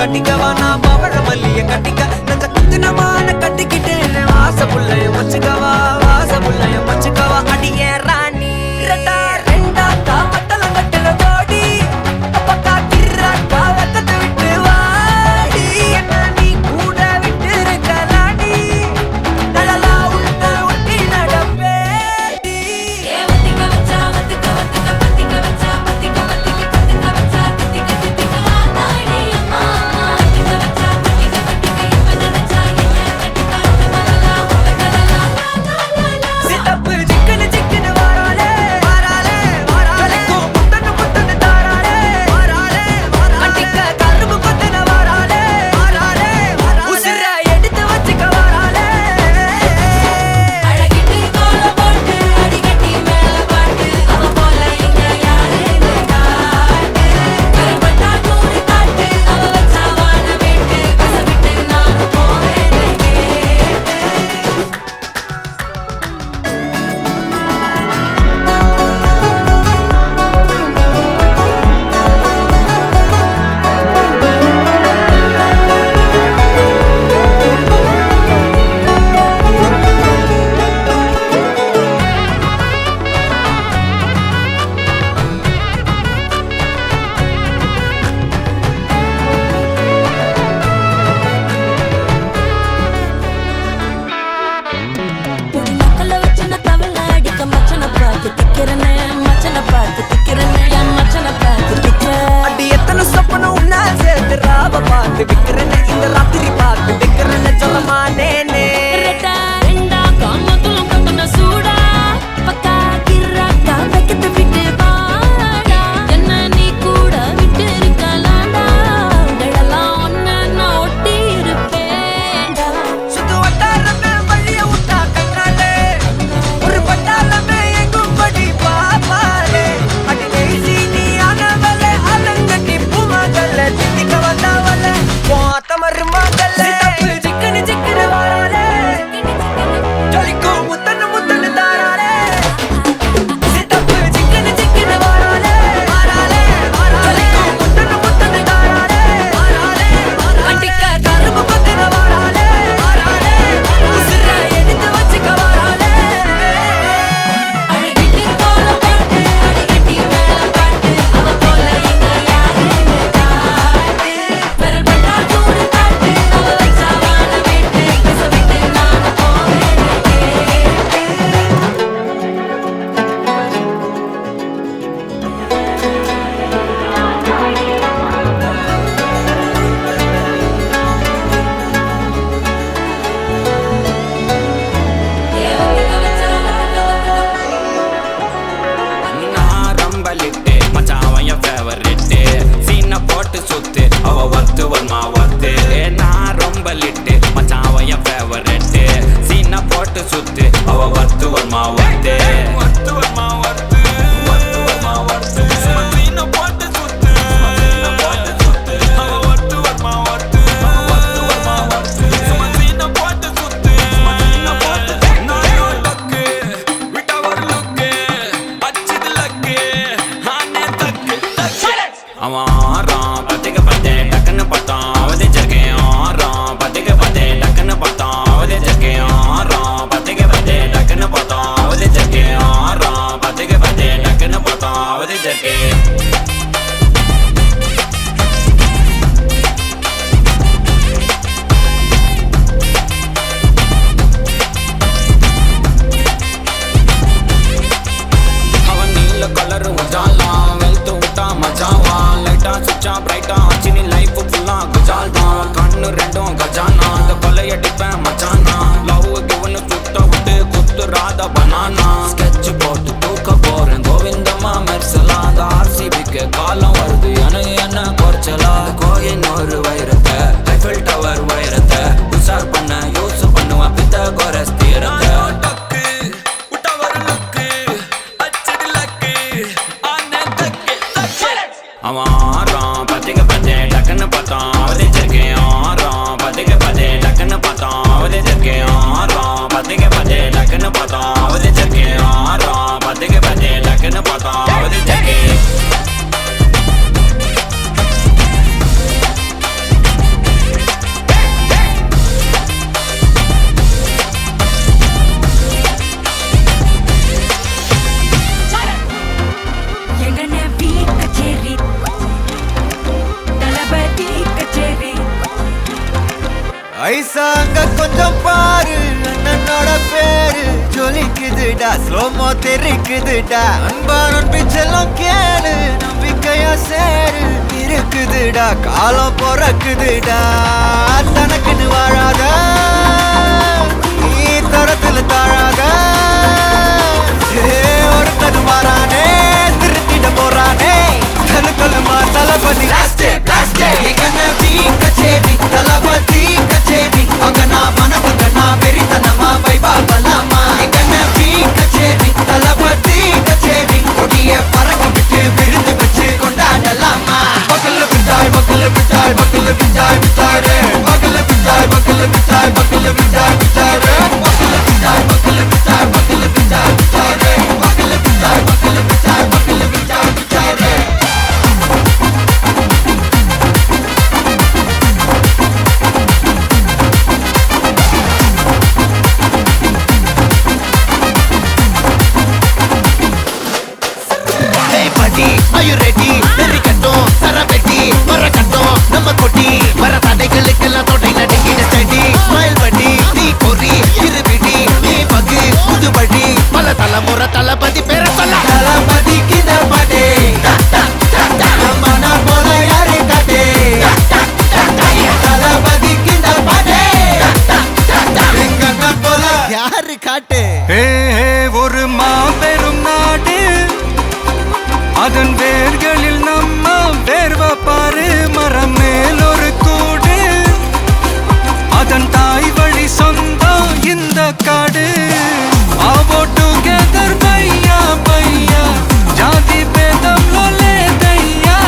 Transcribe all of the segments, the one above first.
கட்டிக்கவா நான் பவழ மல்லிய கட்டிக்க நஞ்ச குத்துனமான கட்டிக்கிட்டேன் வாச புள்ளைய வச்சுக்கவா வாச புள்ளைய வச்சுக்கவா அடியே ராணி ரெண்டா ரெண்டா காமட்டலம் கட்டுற ஜோடி அப்பக்கா கிர்ராக்கா வெக்கத்தை விட்டு வாடி என்ன நீ கூட விட்டு இருக்கலாடி நலலா உள்ள ஒட்டி நடப்பேடி வத்திக்க வச்சா வத்திக்க வத்திக்க பத்திக்க வச்சா பத்திக்க வத்திக்க பத்திக்க வச்சா தித்திக்க தித்திக்க ஆத்தாடி அம்மா வத்திக்க வச்சா பத்திக்க பத்திக்க இப்ப நினைச்சா என்ன கட்டிக்காட்டு மலலா உலகலலா சித்தப்பு சிக்கனு சிக்கனு வாராளே வாராளே வாராளே முத்தனு முத்தனு தாராளே வாராளே வாராளே கட்டிக்க கரும்பு கொத்தன வாராளே வாராளே வாராளே உசிர எடுத்து வச்சுக்க வாராளே அழகிட்டு கோல போட்டு அடிகட்டி மேல பாட்டு அவ போல இங்க யாருன்னு காட்டு கருப்பட்டா நூறு காட்டு அவ வச்சா வாழ வேட்டு கசவிட்டு நான் போறேன்னு கேட்டு பொடி மக்கள வச்சு நான் தவள அடிக்க மச்சனை பார்த்து திக்கிறனே மச்சனை பார்த்து திக்கிறனே என் மச்சனை பார்த்து திக்கிறேன் அடி எத்தனை சொப்பனம் உன்னா சேர்த்து ராவ பார்த்து விக்கிறேன்னு இந்த ராத்திரி பார்த்து விக்கிறேன்னு சொல்லமானேனே ரெட்டா ரெண்டா காமத்துலம் கட்டண சூடா பக்கா கிர்ராக்கா வைக்கத்தை விட்டு வாடா என்ன நீ கூட விட்டு இருக்கலாம்டா உடலெல்லாம் ஒன்னு நான் ஒட்டி இருப்பேன்டா சுத்து வட்டாரமே வழிய விட்டா கண்ணாலே ஒரு பட்டாளமே எங்கும் படி பாப்பாலே அடி நெய்சி நீ ஆனவளே அலங்கட்டி பூமகள திட்டிக்க வந்தவளே போத்த மருமகளே சித்தப்பு சிக்கனு சிக்கனு வாராளே ஜொலிக்கு முத்தனு முத்தனு தாராளே சித்தப்பு சிக்கனு சிக்கனு வாராளே வாராளே வாராளே முத்தனு முத்தனு தாராளே வாராளே கட்டிக்க கரும்பு கொத்தன வாராளே வாராளே உசிர எடுத்து வச்சுக்க வாராளே அழகிட்டு கோல போட்டு அடிகட்டி மேல பாட்டு அவ போல இங்க யாருன்னு காட்டு பெரும்பட்டா நூறு காட்டு அவ வச்சா வாழ வேட்டு கசவிட்டு நான் போறேன்னு கேட்டு நான் ரம்பலிட்டு மச்சான் என் ஃபேவரெட்டு சீனை போட்டு சுத்து அவ ஒர்த்து வருமா ஒர்த்து நான் ரம்பலிட்டு மச்சான் என் ஃபேவரெட்டு சீனை போட்டு சுத்து அவ ஒர்த்து வருமா ஒர்த்து ஒர்த்து வருமா ஒர்த்து ஒர்த்து வருமா ஒர்த்து சீனை போட்டு சுத்து சீனை போட்டு சுத்து அவ ஒர்த்து வருமா ஒர்த்து ஒர்த்து வருமா ஒர்த்து சீனை போட்டு சுத்து சீனை போட்டு நான் டக்கு விட்டா ஒரு லுக்கு அச்சுது லக்கு ஆனே தக்கு அவன் ஆறான் பத்திக்க பார்த்தேன் டக்குன்னு பார்த்தான் அவதே ஜர்க்கேன் ஆறான் பத்திக்க பார்த்தேன் டக்குன்னு பார்த்தான் அவதே ஜர்க்கேன் ஆறான் பத்திக்க பார்த்தேன் டக்குன்னு பார்த்தான் அவதே ஜர்க்கேன் ஆறான் பத்திக்க பார்த்தேன் டக்குன்னு பார்த்தான் அவதே ஜர்க்கேன் அவன் நீல கலரு உஜாலாம் வெல்த்து விட்டா மஜாவா லைட்டா சுச்சா பிரைட்டா ஆச்சு நீ லைஃப் ஃபுல்லா குஜால் தான் கண்ணு ரெண்டும் கஜானா அந்த கொலையடிப்பேன் மச்சானா லவ் கிவனு சுத்த விட்டு குத்துறாத பனானா ஸ்கெட்ச் போட்டு தூக்க போறேன் கோவிந்தம்மா மெர்சலா அந்த ஆர்சிபிக்கு காலம் வருது என்ன குறைச்சலா கோயின் ஒரு வைரத்தை ஐஃபில் டவர் வைரத்தை உஷார் பண்ண யூஸ் பண்ணுவேன் பித்த கோரஸ் தீரத்தை அவன் ஆறான் பத்திக்க பார்த்தேன் டக்குன்னு பார்த்தான் அவதே ஜர்க்கேன் ஆறான் பத்திக்க பார்த்தேன் டக்குன்னு பார்த்தான் அவதே ஜர்க்கேன் ஆறான் பத்திக்க பார்த்தேன் டக்குன்னு பார்த்தான் அவதே ஜர்க்கேன் ஆறான் பத்திக்க பார்த்தேன் டக்குன்னு பார்த்தான் அவதே ஜர்க்கேன் ஐசா அங்க கொஞ்சம் பாரு அண்ணனோட பேரு ஜொலிக்குதுடா ஸ்லோமோ தெரிக்குதுடா அன்பான பிச்செல்லாம் கேளு நம்பிக்கையா சேரு இருக்குதுடா காலம் பிறக்குதுடா தனக்குன்னு வாழாத நீ தரத்துல தாழாத ஒருத்தது மாறானே திருத்திட போறானே கலுக்கலுமா தளபதி கச்சேரி தளபதி கச்சேரி அங்கனா மனப்பங்கனா வெறித்தனமா வைபா பலாமா கச்சேரி தளபதி கச்சேரி கொடிய பறக்க விட்டு விருந்து வச்சு கொண்டாடலாமா பக்கல்ல பிட்டாய் பக்கல்ல பிட்டாய் பக்கல்ல பிட்டாய் பிட்டாரே பக்கல்ல பிட்டாய் பக்கல்ல பிட்டாய் பக்கல்ல பிட்டாய் பிட்டாரே பக்கல்ல பிட்டாய் பக்கல்ல பிட்டாய் பக்கல்ல பிட்டாய் பிட்டாரே பக்கல்ல பிட்டாய் பக்கல்ல பிட்டாய் பக்கல்ல பிட்டாய் பிட்டாரே Are you ready? Very கட்டும் சரபெட்டி வர கட்டும் நம்ம கொட்டி வர தடைகளுக்கெல்லாம் தொடை நடுங்கிட ஸ்டடி ஸ்மைல் பண்ணி நீ பொறி இருபிடி நீ பகு புதுபடி பல தலைமுறை தளபதி பேர சொல்ல தளபதி கித பாடே மன போல யாரு காட்டே தளபதி கித பாடே எங்க போல யாரு காட்டு ஒரு மாபெரும் நாடு அதன் வேர்களில் நம்ம வேர்வ பாரு மரம் மேல் ஒரு கூடு அதன் தாய் வழி சொந்தம் இந்த காடு ஆவோ டுகெதர் பையா பையா ஜாதி பேதம் லோலே தையா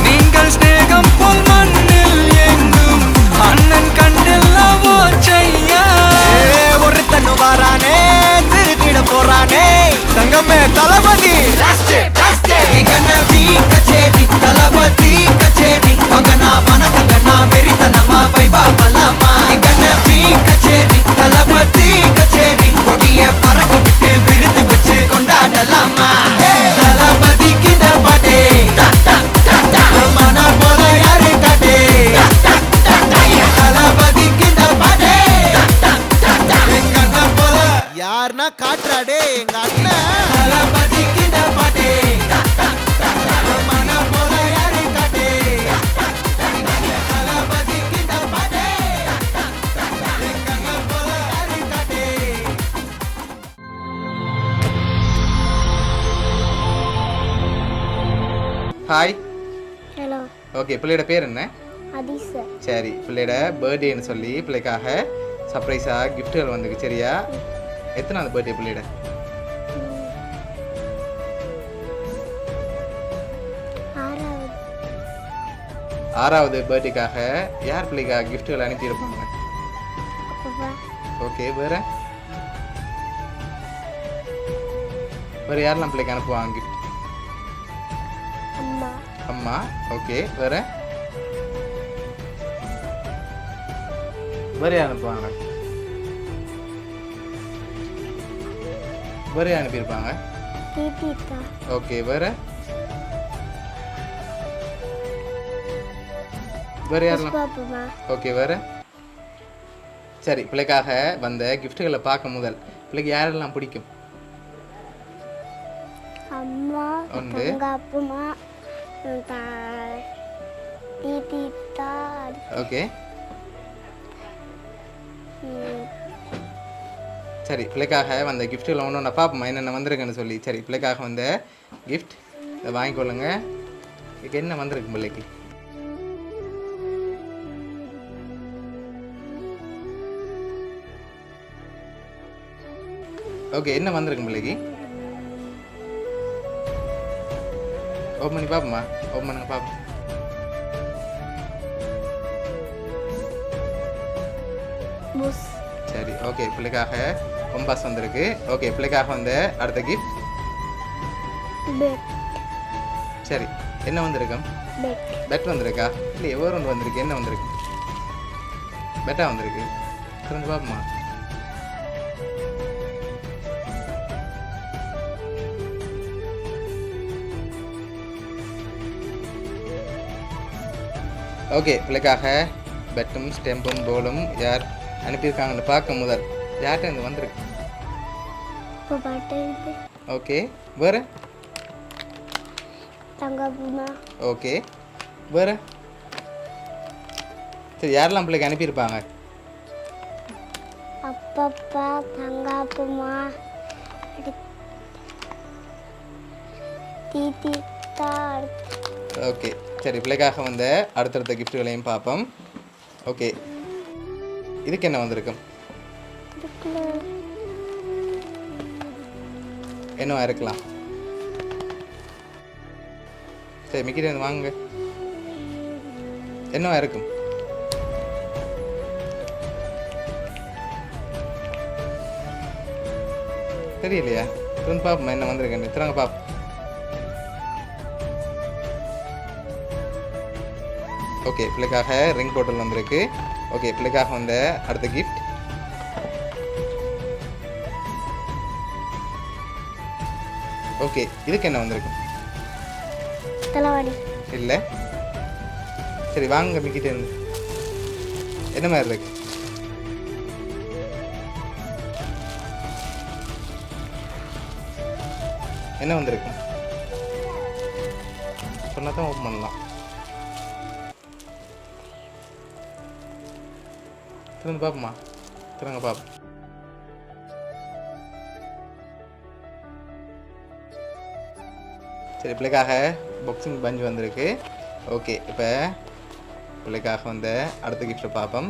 நீங்கள் ஸ்நேகம் போல் மண்ணில் எங்கும் அண்ணன் கண்டில்லவோ செய்யா ஒருத்தனு வாரானே திருத்திட போறானே தங்கமே தளபதி கச்சேரி தளபதி கச்சேரி அங்கனா மனப்பங்கனா வெறித்தனமா வைபா பலாமா கச்சேரி தளபதி கச்சேரி கொடிய பறக்க விட்டு விருந்து வச்சு கொண்டாடலாமா தளபதி கிட்ட பாட்டே மன போல யாரு காட்டே தளபதி கிட்ட பாட்டே எங்க அண்ணன் போல யாருன்னா காட்டுறாடே எங்க அண்ணன் தளபதி கிட்ட பாட்டே ஹாய் ஹலோ ஓகே பிள்ளையோட பேர் என்ன அதீஸ் சார் சரி பிள்ளையோட பர்த்டேன்னு சொல்லி பிள்ளைக்காக சர்ப்ரைஸாக கிஃப்ட்டுகள் வந்துக்கு சரியா எத்தனாவது பர்த்டே பிள்ளையோட ஆறாவது பர்த்டேக்காக யார் பிள்ளைக்காக கிஃப்ட்டுகள் அனுப்பியிருப்பாங்க அப்பா ஓகே வேறு வேறு யாரெல்லாம் பிள்ளைக்கு அனுப்புவாங்க கிஃப்ட் அம்மா அம்மா ஓகே வேறு வேறு யார் அனுப்புவாங்க வேறு யார் அனுப்பியிருப்பாங்க தீபிகா ஓகே வேறு வேறு யாரெல்லாம் பாப்பா ஓகே வேறு சரி பிள்ளைக்காக வந்த கிஃப்ட்டுகளை பார்க்க முதல் பிள்ளைக்கு யாரெல்லாம் பிடிக்கும் அம்மா ஒன்று எங்க அப்பா தீபிகா ஓகே சரி பிள்ளைக்காக வந்த கிஃப்ட்டுகளை ஒன்று ஒன்று பார்ப்போம்மா என்னென்ன வந்திருக்குன்னு சொல்லி சரி பிள்ளைக்காக வந்த கிஃப்ட் இதை வாங்கிக்கொள்ளுங்க இதுக்கு என்ன வந்திருக்கு பிள்ளைக்கு ஓகே என்ன வந்திருக்கு பிள்ளைக்கு ஓப்பன் பண்ணி பார்ப்போம்மா ஓப்பன் பண்ணுங்க பார்ப்போம் புஷ் சரி ஓகே பிள்ளைக்காக கொம்பாஸ் வந்திருக்கு ஓகே பிள்ளைக்காக வந்த அடுத்த கிஃப்ட் பெட் சரி என்ன வந்திருக்கும் பெட் பெட் வந்திருக்கா இல்லை எவ்வளோ ஒன்று வந்திருக்கு என்ன வந்திருக்கு பெட்டா வந்திருக்கு திறந்து பார்ப்போம்மா ஓகே பிள்ளைக்காக பேட்டும் ஸ்டெம்பும் போலும் யார் அனுப்பியிருக்காங்கன்னு பார்க்க முதல் யார்கிட்ட இருந்து வந்திருக்கு. அப்பா பாட்டு ஓகே வேறு. தங்கப்புமா ஓகே வேறு. சரி யாரெல்லாம் பிள்ளைக்கு அனுப்பியிருப்பாங்க. அப்பப்பா தங்கப்புமா தீதித்தா ஓகே சரி பிள்ளைக்காக வந்த அடுத்தடுத்த கிஃப்ட்டுகளையும் பார்ப்போம். ஓகே இதுக்கு என்ன வந்திருக்கும். என்னவா இருக்கலாம். சரி மிக்கிட்ட இருந்து வாங்க. என்னவா இருக்கும். தெரியலையா. திறந்து பாப்போம் என்ன வந்திருக்கேன். திறங்க பாப்போம். ஓகே பிள்ளைக்காக ரிங் போட்டல் வந்திருக்கு. ஓகே பிள்ளைக்காக வந்த அடுத்த கிஃப்ட். ஓகே இதுக்கு என்ன வந்திருக்கு. தலைவாடி இல்லை. சரி வாங்க மிக்கிட்டே இருந்து. என்ன மாதிரி இருக்கு. என்ன வந்திருக்கு. சொன்னா தான் ஓப்பன் பண்ணலாம். திறந்து பார்ப்போமா. திறங்க பார்ப்போம். சரி பிள்ளைக்காக பாக்ஸிங் பஞ்ச் வந்திருக்கு. ஓகே இப்போ பிள்ளைக்காக வந்த அடுத்த கிஃப்ட்டை பார்ப்போம்.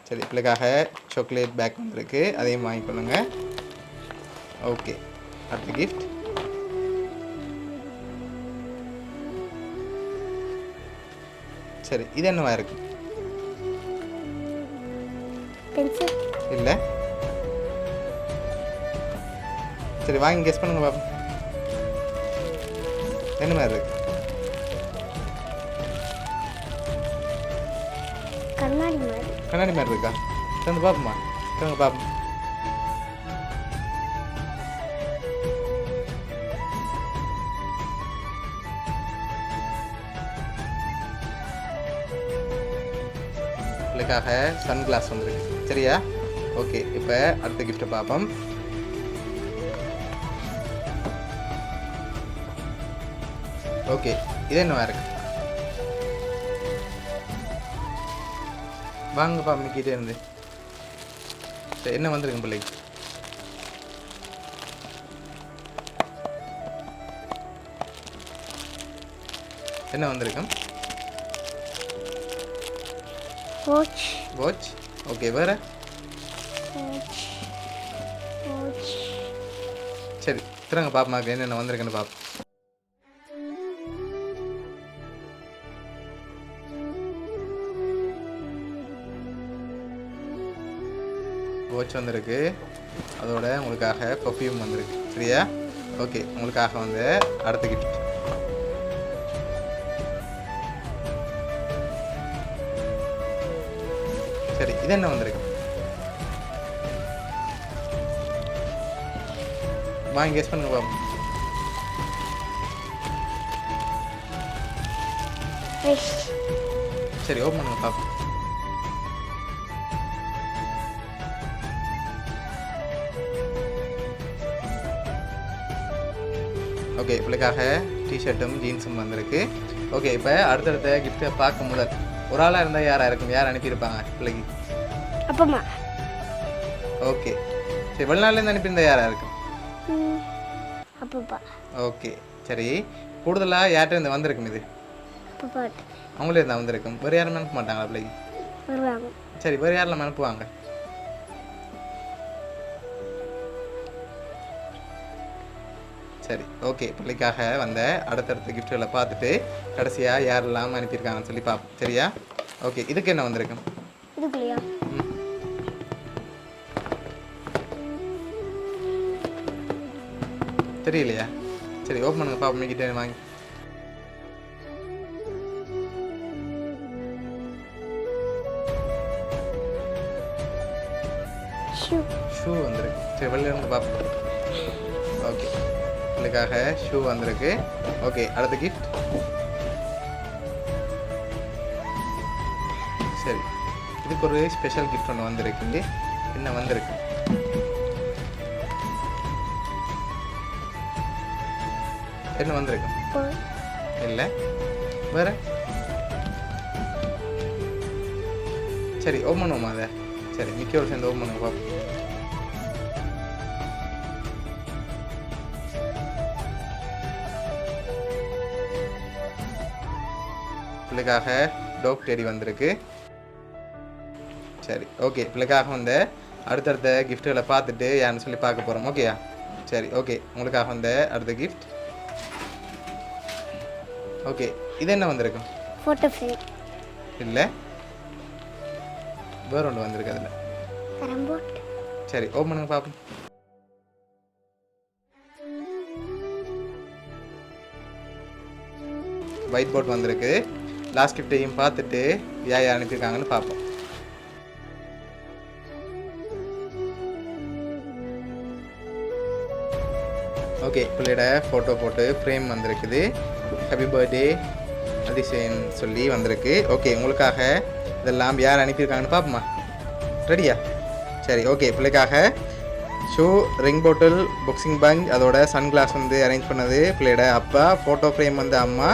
சரி பிள்ளைக்காக சாக்லேட் பேக் வந்திருக்கு. அதையும் வாங்கிக்கொள்ளுங்க. ஓகே அடுத்த கிஃப்ட். சரி இது என்னவா இருக்கு. பென்சில் இல்லை. சரி வாங்கி கெஸ் பண்ணுங்க பாப்போம். என்ன மாதிரி இருக்கு. கண்ணாடி மாதிரி கண்ணாடி மாதிரி இருக்கா. திறந்து பார்ப்போமா. திறங்க பார்ப்போம். பிள்ளைக்காக சன் கிளாஸ் வந்துருக்கு. சரியா. ஓகே இப்போ அடுத்த கிஃப்ட்டை பார்ப்போம். ஓகே இது என்னவா இருக்கு. வாங்கப்பா மிக்கிட்டே இருந்து. சரி என்ன வந்திருக்கு பிள்ளைக்கு. என்ன வந்திருக்கும். Watch watch. ஓகே வேற. வாட்ச் வாட்ச் சரி திறங்க பாப்பமாக்கு என்னென்ன வந்திருக்குன்னு பார்ப்போம். வாட்ச் வந்திருக்கு. அதோட உங்களுக்காக பர்ஃப்யூம் வந்திருக்கு. சரியா. ஓகே உங்களுக்காக வந்து அடுத்த கிஃப்ட். சரி இது என்ன வந்திருக்கு. வாங்கி கெஸ் பண்ணுங்க பாப்போம். ஃபிஷ் சரி ஓப்பன் பண்ணுங்க பாப்போம். ஓகே பிள்ளைக்காக டிஷர்ட்டும் ஜீன்ஸும் வந்திருக்கு. ஓகே இப்போ அடுத்தடுத்த கிஃப்ட்டை பார்க்கும் முதல் ஒரு ஆளாக இருந்தால் யாராக இருக்கும். யார் அனுப்பியிருப்பாங்க பிள்ளைக்கு. அப்பம்மா ஓகே சரி வெளிநாட்டிலேருந்து அனுப்பியிருந்தா யாராக இருக்கும். அப்பப்பா ஓகே சரி கூடுதலாக யார்கிட்ட இருந்து வந்திருக்கும். இது அப்பப்பாட்டு அவங்களே இருந்தால் வந்திருக்கும். வேறு யாரும் அனுப்ப மாட்டாங்களா பிள்ளைக்கு. வருவாங்க. சரி வேறு யாரெல்லாம் அனுப்புவாங்க. சரி ஓகே பிள்ளைக்காக வந்த அடுத்தடுத்த கிஃப்ட்டுகளை பார்த்துட்டு கடைசியாக யாரெல்லாம் அனுப்பியிருக்காங்கன்னு சொல்லி பார்ப்போம். சரியா. ஓகே இதுக்கு என்ன வந்திருக்கும். இதுக்குள்ளேயா தெரியலையா. சரி ஓப்பன் பண்ணுங்க பாப்போம். மிக்கிட்டே வாங்கி. ஷூ ஷூ வந்திருக்கு. சரி வெளில இருந்து பார்ப்போம். ஓகே பிள்ளைக்காக ஷூ வந்திருக்கு. ஓகே அடுத்த கிஃப்ட். சரி, இதுக்கு ஒரு ஸ்பெஷல் கிஃப்ட் ஒன்று வந்திருக்கு. என்ன வந்திருக்கு? என்ன வந்திருக்கு? போல் இல்லை, வேற? சரி, ஓம் பண்ணுவோமா அதை? சரி, மிக்கோடு சேர்ந்து ஓம் பண்ணுங்க பாப்போம். பிள்ளைக்காக டாக் டெடி வந்திருக்கு. சரி, ஓகே. பிள்ளைக்காக வந்த அடுத்தடுத்த கிஃப்ட்டுகளை பார்த்துட்டு யாருன்னு சொல்லி பார்க்க போகிறோம். ஓகேயா? சரி, ஓகே. உங்களுக்காக வந்த அடுத்த கிஃப்ட். ஓகே, இது என்ன வந்திருக்கு? Photo frame. இல்லை, வேற ஒன்று வந்திருக்கு அதில். கரம்போட். சரி, ஓப்பன் பண்ணுங்க பார்ப்போம். ஒயிட் போர்ட் வந்திருக்கு. லாஸ்ட் கிஃப்டையும் பார்த்துட்டு யார் அனுப்பியிருக்காங்கன்னு பார்ப்போம். ஓகே, பிள்ளையோட ஃபோட்டோ போட்டு ஃப்ரேம் வந்திருக்குது. ஹாப்பி பர்த்டே அதிசயன் சொல்லி வந்திருக்கு. ஓகே, உங்களுக்காக இதெல்லாம் யார் அனுப்பியிருக்காங்கன்னு பார்ப்போமா? ரெடியா? சரி, ஓகே. பிள்ளைக்காக ஷூ, ரிங் பாட்டில், பாக்ஸிங் பஞ்ச், அதோட சன்கிளாஸ் வந்து அரேஞ்ச் பண்ணது பிள்ளையோட அப்பா. ஃபோட்டோ ஃப்ரேம் வந்து அம்மா.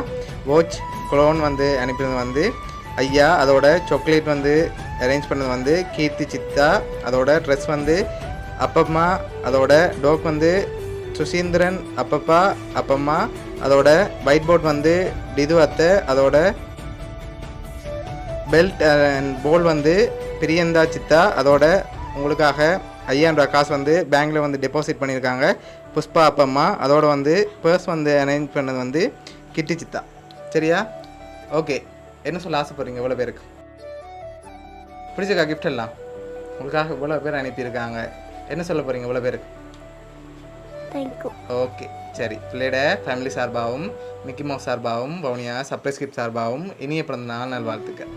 வாட்ச், குளோன் வந்து அனுப்பினது வந்து ஐயா. அதோட சாக்லேட் வந்து அரேஞ்ச் பண்ணது வந்து கீர்த்தி சித்தா. அதோட ட்ரெஸ் வந்து அப்பம்மா. அதோட டோக் வந்து சுசீந்திரன் அப்பப்பா அப்பம்மா. அதோட ஒயிட் போர்ட் வந்து டிது அத்தை. அதோட பெல்ட் அண்ட் போல் வந்து பிரியந்தா சித்தா. அதோட உங்களுக்காக 5000 ரூபா காசு வந்து பேங்க்கில் வந்து டெபாசிட் பண்ணியிருக்காங்க புஷ்பா அப்பம்மா. அதோட வந்து பர்ஸ் வந்து அரேஞ்ச் பண்ணது வந்து கிட்டி சித்தா. சரியா? ஓகே, என்ன சொல்ல ஆசைப்படுறீங்க? இவ்வளோ பேருக்கு பிடிச்சிருக்கா கிஃப்ட் எல்லாம்? உங்களுக்காக இவ்வளோ பேர் அனுப்பியிருக்காங்க. என்ன சொல்ல போகிறீங்க இவ்வளோ பேருக்கு? தேங்க்யூ. ஓகே, சரி. பிள்ளையோட ஃபேமிலி சார்பாகவும் மிக்கி மவுஸ் சார்பாகவும் வவுனியா சர்ப்ரைஸ் கிஃப்ட் சார்பாகவும் இனிய பிறந்த நாள் நல்வாழ்த்துக்கள்.